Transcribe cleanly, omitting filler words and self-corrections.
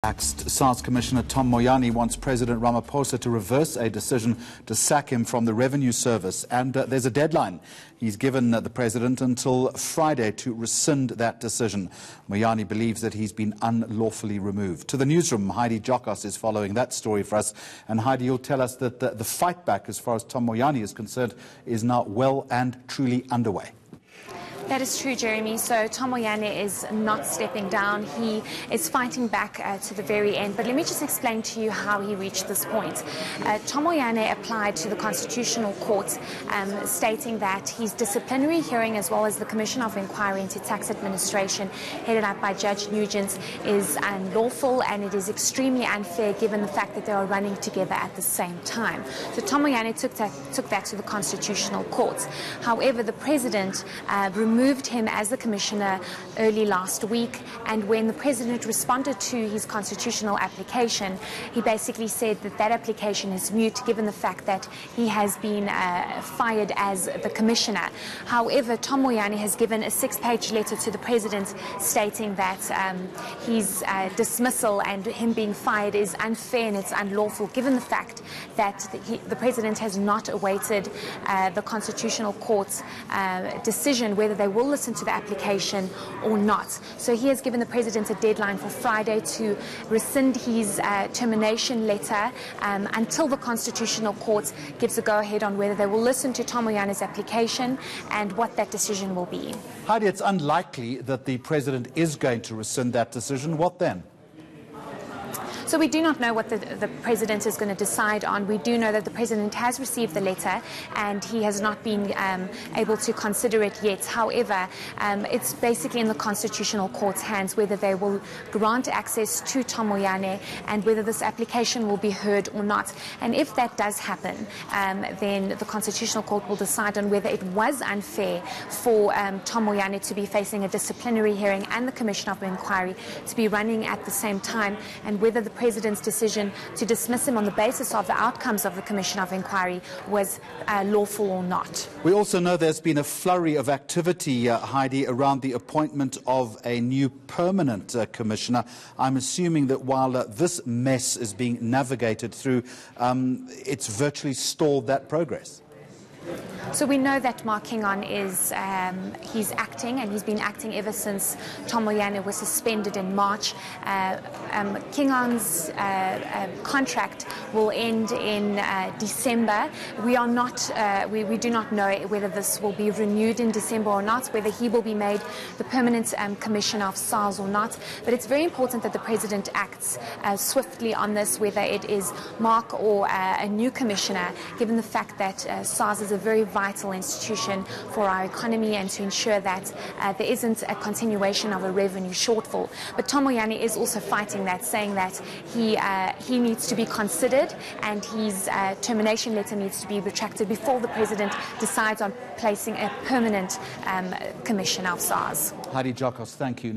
Sars Commissioner Tom Moyane wants President Ramaphosa to reverse a decision to sack him from the Revenue Service. And there's a deadline. He's given the President until Friday to rescind that decision. Moyane believes that he's been unlawfully removed. To the newsroom, Heidi Jokos is following that story for us. And Heidi, you'll tell us that the fight back, as far as Tom Moyane is concerned, is now well and truly underway. That is true, Jeremy. So Tom Moyane is not stepping down. He is fighting back to the very end. But let me just explain to you how he reached this point. Tom Moyane applied to the Constitutional Court stating that his disciplinary hearing, as well as the Commission of Inquiry into Tax Administration, headed up by Judge Nugent, is unlawful and it is extremely unfair given the fact that they are running together at the same time. So Tom Moyane took that to the Constitutional Court. However, the President removed him as the Commissioner early last week, and when the President responded to his constitutional application, he basically said that that application is moot given the fact that he has been fired as the Commissioner. However, Tom Moyane has given a 6-page letter to the President stating that his dismissal and him being fired is unfair and it's unlawful given the fact that the President has not awaited the Constitutional Court's decision whether they will listen to the application or not. So he has given the President a deadline for Friday to rescind his termination letter until the Constitutional Court gives a go-ahead on whether they will listen to Tom Moyane's application and what that decision will be. Heidi, it's unlikely that the President is going to rescind that decision. What then? So we do not know what the President is going to decide on. We do know that the President has received the letter and he has not been able to consider it yet. However, it's basically in the Constitutional Court's hands whether they will grant access to Tom Moyane and whether this application will be heard or not. And if that does happen, then the Constitutional Court will decide on whether it was unfair for Tom Moyane to be facing a disciplinary hearing and the Commission of Inquiry to be running at the same time, and whether the President's decision to dismiss him on the basis of the outcomes of the Commission of Inquiry was lawful or not. We also know there's been a flurry of activity, Heidi, around the appointment of a new permanent commissioner. I'm assuming that while this mess is being navigated through, it's virtually stalled that progress. So we know that Mark Kingon is he's acting, and he's been acting ever since Tom Moyane was suspended in March. Kingon's contract will end in December. We are not, we do not know whether this will be renewed in December or not, whether he will be made the permanent Commissioner of SARS or not. But it's very important that the President acts swiftly on this, whether it is Mark or a new Commissioner, given the fact that SARS is a very vital institution for our economy and to ensure that there isn't a continuation of a revenue shortfall. But Tom Moyane is also fighting that, saying that he needs to be considered and his termination letter needs to be retracted before the President decides on placing a permanent Commissioner of SARS. Heidi Jokos, thank you.